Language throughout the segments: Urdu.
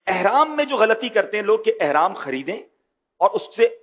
احرام میں جو غلطی کرتے ہیں لوگ کہ احرام خریدیں اور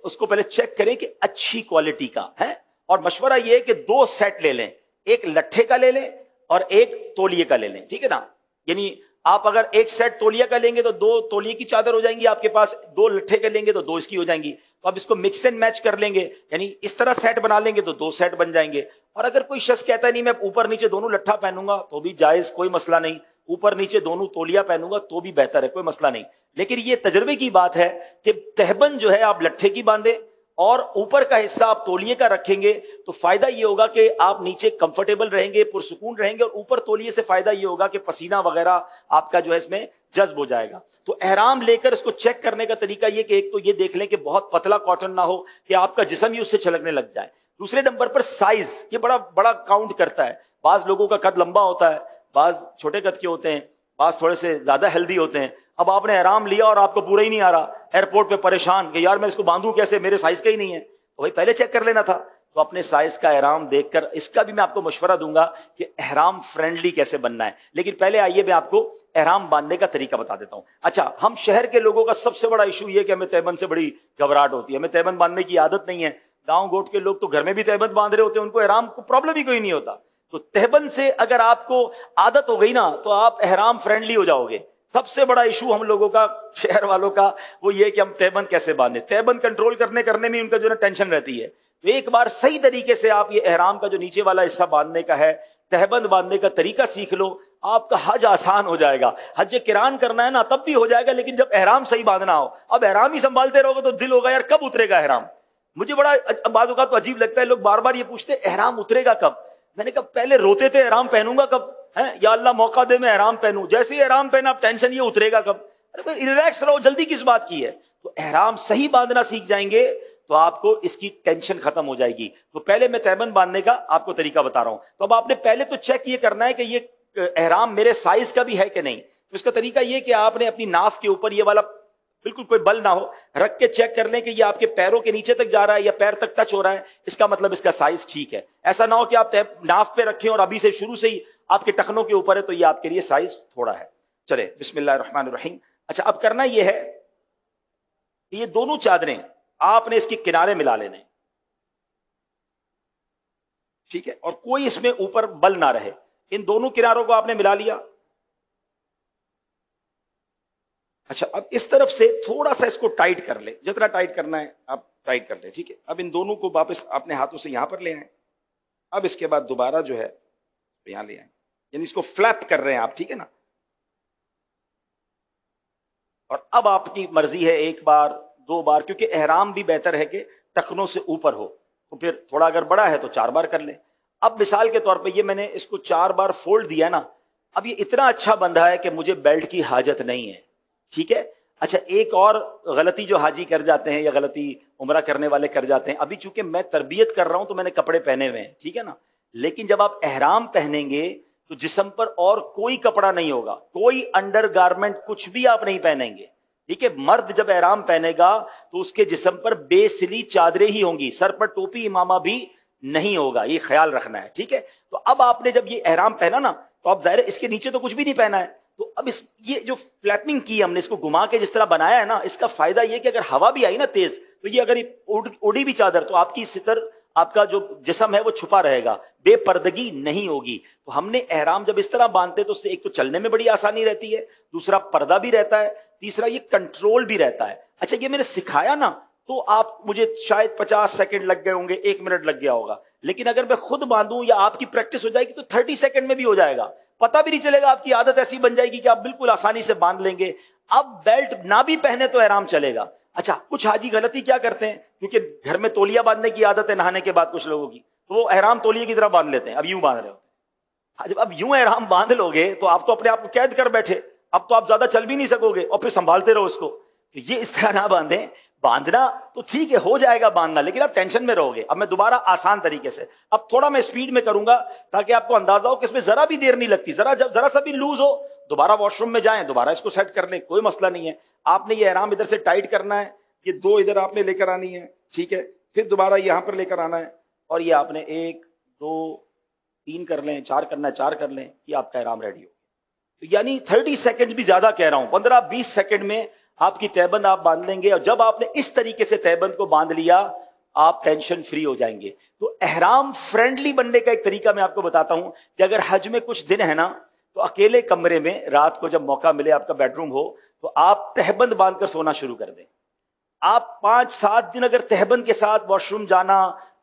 اس کو پہلے چیک کریں کہ اچھی کوالٹی کا ہے، اور مشورہ یہ ہے کہ دو سیٹ لے لیں، ایک لٹھے کا لے لیں اور ایک تولیے کا لے لیں، ٹھیک ہے نا؟ یعنی آپ اگر ایک سیٹ تولیہ کا لیں گے تو دو تولیے کی چادر ہو جائیں گی آپ کے پاس، دو لٹھے کا لیں گے تو دو اس کی ہو جائیں گی، تو آپ اس کو مکس اینڈ میچ کر لیں گے، یعنی اس طرح سیٹ بنا لیں گے تو دو سیٹ بن جائیں گے۔ اور اگر کوئی شخص کہتا ہے نہیں میں اوپر نیچے دونوں لٹھا پہنوں گا تو بھی جائز، کوئی مسئلہ نہیں، اوپر نیچے دونوں تولیہ پہنوں گا تو بھی بہتر ہے، کوئی مسئلہ نہیں۔ لیکن یہ تجربے کی بات ہے کہ تہبند جو ہے آپ لٹھے کی باندھیں اور اوپر کا حصہ آپ تولیے کا رکھیں گے تو فائدہ یہ ہوگا کہ آپ نیچے کمفرٹیبل رہیں گے، پرسکون رہیں گے، اور اوپر تولیے سے فائدہ یہ ہوگا کہ پسینہ وغیرہ آپ کا جو ہے اس میں جذب ہو جائے گا۔ تو احرام لے کر اس کو چیک کرنے کا طریقہ یہ کہ ایک تو یہ دیکھ لیں کہ بہت پتلا کاٹن نہ ہو کہ آپ کا جسم ہی اس سے چھلکنے لگ جائے۔ دوسرے نمبر پر سائز، یہ بڑا بڑا کاؤنٹ کرتا ہے۔ بعض لوگوں کا قد لمبا ہوتا ہے، بعض چھوٹے قد کے ہوتے ہیں، بعض تھوڑے سے زیادہ ہیلدی ہوتے ہیں۔ اب آپ نے احرام لیا اور آپ کو پورا ہی نہیں آ رہا، ایئرپورٹ پہ پریشان کہ یار میں اس کو باندھوں کیسے، میرے سائز کا ہی نہیں ہے، تو بھائی پہلے چیک کر لینا تھا۔ تو اپنے سائز کا احرام دیکھ کر، اس کا بھی میں آپ کو مشورہ دوں گا کہ احرام فرینڈلی کیسے بننا ہے، لیکن پہلے آئیے میں آپ کو احرام باندھنے کا طریقہ بتا دیتا ہوں۔ اچھا، ہم شہر کے لوگوں کا سب سے بڑا ایشو یہ کہ ہمیں تہبند سے بڑی گھبراہٹ ہوتی ہے، ہمیں تہبند باندھنے کی عادت نہیں ہے۔ گاؤں گوٹ کے لوگ تو گھر میں بھی تہبند باندھ رہے ہوتے ہیں، ان کو احرام کو پرابلم ہی کوئی نہیں ہوتا۔ تو تہبند سے اگر آپ کو عادت ہو گئی نا تو آپ احرام فرینڈلی ہو جاؤ گے۔ سب سے بڑا ایشو ہم لوگوں کا، شہر والوں کا، وہ یہ کہ ہم تہبند کیسے باندھیں، تہبند کنٹرول کرنے میں ان کا جو ہے ٹینشن رہتی ہے۔ تو ایک بار صحیح طریقے سے آپ یہ احرام کا جو نیچے والا حصہ باندھنے کا ہے، تہبند باندھنے کا طریقہ سیکھ لو، آپ کا حج آسان ہو جائے گا۔ حج قران کرنا ہے نا تب بھی ہو جائے گا، لیکن جب احرام صحیح باندھنا ہو، اب احرام ہی سنبھالتے رہو گے تو دل ہوگا یار کب اترے گا احرام۔ مجھے بڑا بعض اوقات تو عجیب لگتا ہے، لوگ بار بار یہ پوچھتے احرام اترے گا کب؟ میں نے کہا پہلے روتے تھے احرام پہنوں گا کب ہے، یا اللہ موقع دے میں احرام پہنوں، جیسے ہی احرام پہنا اب ٹینشن یہ اترے گا کب؟ ارے بھائی ریلیکس رہو، جلدی کس بات کی ہے؟ تو احرام صحیح باندھنا سیکھ جائیں گے تو آپ کو اس کی ٹینشن ختم ہو جائے گی۔ تو پہلے میں تہبند باندھنے کا آپ کو طریقہ بتا رہا ہوں۔ تو اب آپ نے پہلے تو چیک یہ کرنا ہے کہ یہ احرام میرے سائز کا بھی ہے کہ نہیں۔ تو اس کا طریقہ یہ کہ آپ نے اپنی ناف کے اوپر یہ والا بالکل کوئی بل نہ ہو رکھ کے چیک کر لیں کہ یہ آپ کے پیروں کے نیچے تک جا رہا ہے یا پیر تک ٹچ ہو رہا ہے، اس کا مطلب اس کا سائز ٹھیک ہے۔ ایسا نہ ہو کہ آپ ناف پہ رکھیں اور ابھی سے شروع سے ہی آپ کے ٹخنوں کے اوپر ہے تو یہ آپ کے لیے سائز تھوڑا ہے۔ چلے بسم اللہ الرحمن الرحیم۔ اچھا، اب کرنا یہ ہے کہ یہ دونوں چادریں آپ نے اس کے کنارے ملا لینے، ٹھیک ہے، اور کوئی اس میں اوپر بل نہ رہے۔ ان دونوں کناروں کو آپ نے ملا لیا۔ اچھا، اب اس طرف سے تھوڑا سا اس کو ٹائٹ کر لیں، جتنا ٹائٹ کرنا ہے آپ ٹائٹ کر لیں، ٹھیک ہے۔ اب ان دونوں کو واپس اپنے ہاتھوں سے یہاں پر لے آئیں۔ اب اس کے بعد دوبارہ جو ہے یہاں لے آئیں، یعنی اس کو فلیپ کر رہے ہیں آپ، ٹھیک ہے نا۔ اور اب آپ کی مرضی ہے ایک بار دو بار، کیونکہ احرام بھی بہتر ہے کہ ٹخنوں سے اوپر ہو، تو پھر تھوڑا اگر بڑا ہے تو 4 بار کر لیں۔ اب مثال کے طور پہ یہ میں نے اس کو 4 بار فولڈ دیا نا، اب یہ اتنا اچھا بندھا ہے کہ مجھے بیلٹ کی حاجت نہیں ہے، ٹھیک ہے۔ اچھا، ایک اور غلطی جو حاجی کر جاتے ہیں یا غلطی عمرہ کرنے والے کر جاتے ہیں، ابھی چونکہ میں تربیت کر رہا ہوں تو میں نے کپڑے پہنے ہوئے ہیں، ٹھیک ہے نا، لیکن جب آپ احرام پہنیں گے تو جسم پر اور کوئی کپڑا نہیں ہوگا، کوئی انڈر گارمنٹ کچھ بھی آپ نہیں پہنیں گے، ٹھیک ہے۔ مرد جب احرام پہنے گا تو اس کے جسم پر بے سلی چادریں ہی ہوں گی، سر پر ٹوپی امامہ بھی نہیں ہوگا، یہ خیال رکھنا ہے، ٹھیک ہے۔ تو اب آپ نے جب یہ احرام پہنا نا تو اب ظاہر ہے اس کے نیچے تو کچھ بھی نہیں پہنا ہے، تو اب یہ جو فلیپنگ کی ہم نے، اس کو گھما کے جس طرح بنایا ہے نا، اس کا فائدہ یہ کہ اگر ہوا بھی آئی نا تیز تو یہ اگر اڑی بھی چادر تو آپ کی ستر، آپ کا جو جسم ہے وہ چھپا رہے گا، بے پردگی نہیں ہوگی۔ تو ہم نے احرام جب اس طرح باندھتے تو اس سے ایک تو چلنے میں بڑی آسانی رہتی ہے، دوسرا پردہ بھی رہتا ہے، تیسرا یہ کنٹرول بھی رہتا ہے۔ اچھا، یہ میں نے سکھایا نا تو آپ مجھے شاید 50 سیکنڈ لگ گئے ہوں گے، 1 منٹ لگ گیا ہوگا، لیکن اگر میں خود باندھوں یا آپ کی پریکٹس ہو جائے گی تو 30 سیکنڈ میں بھی ہو جائے گا، پتہ بھی نہیں چلے گا، آپ کی عادت ایسی بن جائے گی کہ آپ بالکل آسانی سے باندھ لیں گے۔ اب بیلٹ نہ بھی پہنے تو احرام چلے گا۔ اچھا، کچھ حاجی غلطی کیا کرتے ہیں، کیونکہ گھر میں تولیہ باندھنے کی عادت ہے نہانے کے بعد کچھ لوگوں کی، تو وہ احرام تولیے کی طرح باندھ لیتے ہیں، اب یوں باندھ رہے ہوتے ہیں۔ جب اب یوں احرام باندھ لو گے تو آپ تو اپنے آپ کو قید کر بیٹھے، اب تو آپ زیادہ چل بھی نہیں سکو گے اور پھر سنبھالتے رہو اس کو۔ تو یہ اس طرح نہ باندھیں، باندھنا تو ٹھیک ہے ہو جائے گا باندھنا، لیکن آپ ٹینشن میں رہو گے۔ اب میں دوبارہ آسان طریقے سے، اب تھوڑا میں سپیڈ میں کروں گا تاکہ آپ کو اندازہ ہو کہ اس میں ذرا بھی دیر نہیں لگتی، ذرا سا بھی لوز ہو دوبارہ واش روم میں جائیں، دوبارہ اس کو سیٹ کر لیں، کوئی مسئلہ نہیں ہے۔ آپ نے یہ احرام ادھر سے ٹائٹ کرنا ہے، یہ 2 ادھر آپ نے لے کر آنی ہے، ٹھیک ہے، پھر دوبارہ یہاں پر لے کر آنا ہے، اور یہ آپ نے 1 2 3 کر لیں، 4 کرنا ہے 4 کر لیں، یہ آپ کا احرام ریڈی ہو۔ تو یعنی 30 سیکنڈ بھی زیادہ کہہ رہا ہوں، 15-20 سیکنڈ میں آپ کی تہبند آپ باندھ لیں گے. اور جب آپ نے اس طریقے سے تہبند کو باندھ لیا آپ ٹینشن فری ہو جائیں گے. تو احرام فرینڈلی بننے کا ایک طریقہ میں آپ کو بتاتا ہوں کہ اگر حج میں کچھ دن ہے نا تو اکیلے کمرے میں رات کو جب موقع ملے، آپ کا بیڈ روم ہو، تو آپ تہبند باندھ کر سونا شروع کر دیں. آپ 5-7 دن اگر تہبند کے ساتھ واش روم جانا،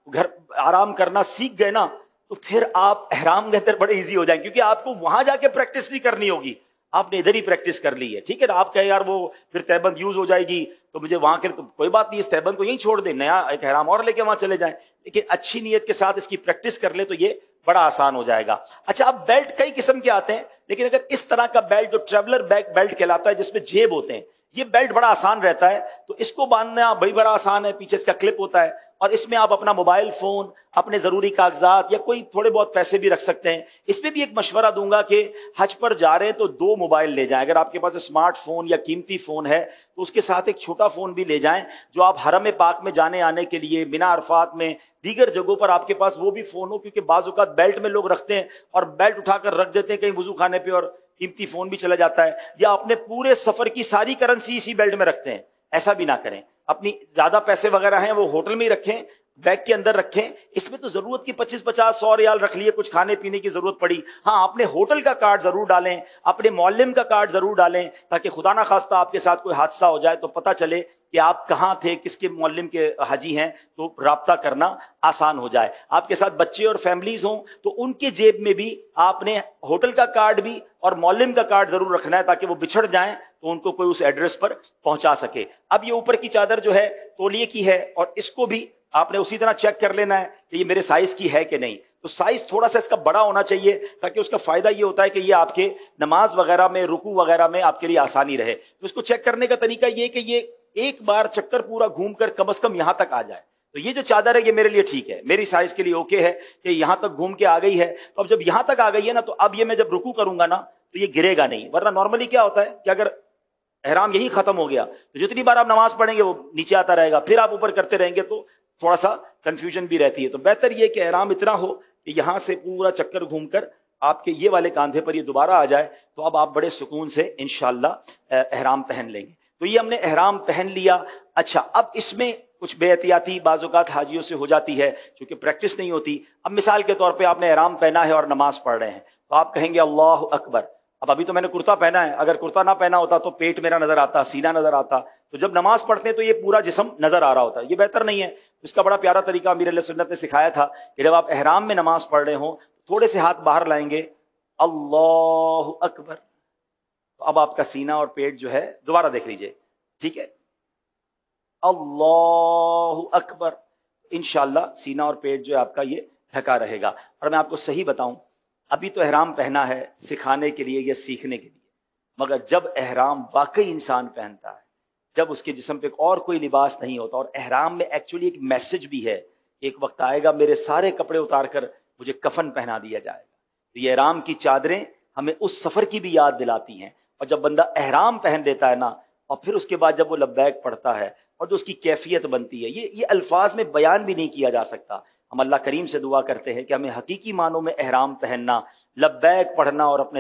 گھر آرام کرنا سیکھ گئے نا، تو پھر آپ احرام کے اندر بڑے ایزی ہو جائیں، کیونکہ آپ کو وہاں جا کے پریکٹس نہیں کرنی ہوگی، آپ نے ادھر ہی پریکٹس کر لی ہے. ٹھیک ہے نا، آپ کہیں یار وہ پھر تہبند یوز ہو جائے گی تو مجھے وہاں کے، تو کوئی بات نہیں، اس تہبند کو یہیں چھوڑ دیں، نیا ایک احرام اور لے کے وہاں چلے جائیں. لیکن اچھی نیت کے ساتھ اس کی پریکٹس کر لے تو یہ بڑا آسان ہو جائے گا. اچھا، اب بیلٹ کئی قسم کے آتے ہیں، لیکن اگر اس طرح کا بیلٹ جو ٹریولر بیک بیلٹ کہلاتا ہے جس میں جیب ہوتے ہیں، یہ بیلٹ بڑا آسان رہتا ہے. تو اس کو باندھنا بڑا آسان ہے، پیچھے اس کا کلپ ہوتا ہے اور اس میں آپ اپنا موبائل فون، اپنے ضروری کاغذات یا کوئی تھوڑے بہت پیسے بھی رکھ سکتے ہیں. اس میں بھی ایک مشورہ دوں گا کہ حج پر جا رہے ہیں تو 2 موبائل لے جائیں. اگر آپ کے پاس اسمارٹ فون یا قیمتی فون ہے تو اس کے ساتھ ایک چھوٹا فون بھی لے جائیں، جو آپ حرم پاک میں جانے آنے کے لیے، مینا عرفات میں، دیگر جگہوں پر آپ کے پاس وہ بھی فون ہو. کیونکہ بعض اوقات بیلٹ میں لوگ رکھتے ہیں اور بیلٹ اٹھا کر رکھ دیتے ہیں کہیں وضو خانے پہ اور قیمتی فون بھی چلا جاتا ہے، یا اپنے پورے سفر کی ساری کرنسی اسی بیلٹ میں رکھتے ہیں. ایسا بھی نہ کریں. اپنی زیادہ پیسے وغیرہ ہیں وہ ہوٹل میں ہی رکھیں، بیگ کے اندر رکھیں. اس میں تو ضرورت کی 25-50-100 ریال رکھ لیے، کچھ کھانے پینے کی ضرورت پڑی. ہاں، اپنے ہوٹل کا کارڈ ضرور ڈالیں، اپنے معلم کا کارڈ ضرور ڈالیں، تاکہ خدا نہ خواستہ آپ کے ساتھ کوئی حادثہ ہو جائے تو پتہ چلے کہ آپ کہاں تھے، کس کے معلم کے حاجی ہیں، تو رابطہ کرنا آسان ہو جائے. آپ کے ساتھ بچے اور فیملیز ہوں تو ان کے جیب میں بھی آپ نے ہوٹل کا کارڈ بھی اور معلم کا کارڈ ضرور رکھنا ہے، تاکہ وہ بچھڑ جائیں تو ان کو کوئی اس ایڈریس پر پہنچا سکے. اب یہ اوپر کی چادر جو ہے تولیے کی ہے، اور اس کو بھی آپ نے اسی طرح چیک کر لینا ہے کہ یہ میرے سائز کی ہے کہ نہیں. تو سائز تھوڑا سا اس کا بڑا ہونا چاہیے، تاکہ اس کا فائدہ یہ ہوتا ہے کہ یہ آپ کے نماز وغیرہ میں، رکوع وغیرہ میں آپ کے لیے آسانی رہے. تو اس کو چیک کرنے کا طریقہ یہ کہ یہ ایک بار چکر پورا گھوم کر کم از کم یہاں تک آ جائے. تو یہ جو چادر ہے یہ میرے لیے ٹھیک ہے، میری سائز کے لیے اوکے ہے کہ یہاں تک گھوم کے آ گئی ہے. تو اب جب یہاں تک آ گئی ہے نا، تو اب یہ میں جب رکوع کروں گا نا تو یہ گرے گا نہیں. ورنہ نارملی کیا ہوتا ہے کہ اگر احرام یہی ختم ہو گیا تو جتنی بار آپ نماز پڑھیں گے وہ نیچے آتا رہے گا، پھر آپ اوپر کرتے رہیں گے تو تھوڑا سا کنفیوژن بھی رہتی ہے. تو بہتر یہ کہ احرام اتنا ہو کہ یہاں سے پورا چکر گھوم کر آپ کے یہ والے کاندھے پر یہ دوبارہ آ جائے، تو اب آپ بڑے سکون سے انشاءاللہ احرام پہن لیں گے. تو یہ ہم نے احرام پہن لیا. اچھا، اب اس میں کچھ بے احتیاطی بعض اوقات حاجیوں سے ہو جاتی ہے کیونکہ پریکٹس نہیں ہوتی. اب مثال کے طور پہ آپ نے احرام پہنا ہے اور نماز پڑھ رہے ہیں، تو آپ کہیں گے اللہ اکبر. اب ابھی تو میں نے کرتا پہنا ہے، اگر کرتا نہ پہنا ہوتا تو پیٹ میرا نظر آتا، سینہ نظر آتا. تو جب نماز پڑھتے ہیں تو یہ پورا جسم نظر آ رہا ہوتا ہے، یہ بہتر نہیں ہے. اس کا بڑا پیارا طریقہ امیر علیہ سنت نے سکھایا تھا کہ جب آپ احرام میں نماز پڑھ رہے ہوں تھوڑے سے ہاتھ باہر لائیں گے، اللہ اکبر. تو اب آپ کا سینہ اور پیٹ جو ہے، دوبارہ دیکھ لیجئے، ٹھیک ہے، اللہ اکبر. انشاءاللہ سینہ اور پیٹ جو ہے آپ کا یہ ڈھکا رہے گا. اور میں آپ کو صحیح بتاؤں، ابھی تو احرام پہنا ہے سکھانے کے لیے یا سیکھنے کے لیے، مگر جب احرام واقعی انسان پہنتا ہے، جب اس کے جسم پہ اور کوئی لباس نہیں ہوتا، اور احرام میں ایکچولی ایک میسج بھی ہے، ایک وقت آئے گا میرے سارے کپڑے اتار کر مجھے کفن پہنا دیا جائے گا. تو یہ احرام کی چادریں ہمیں اس سفر کی بھی یاد دلاتی ہیں. اور جب بندہ احرام پہن لیتا ہے نا، اور پھر اس کے بعد جب وہ لبیک پڑھتا ہے اور جو اس کی کیفیت بنتی ہے، یہ الفاظ میں بیان بھی نہیں کیا جا سکتا. ہم اللہ کریم سے دعا کرتے ہیں کہ ہمیں حقیقی معنوں میں احرام پہننا، لبیک پڑھنا اور اپنے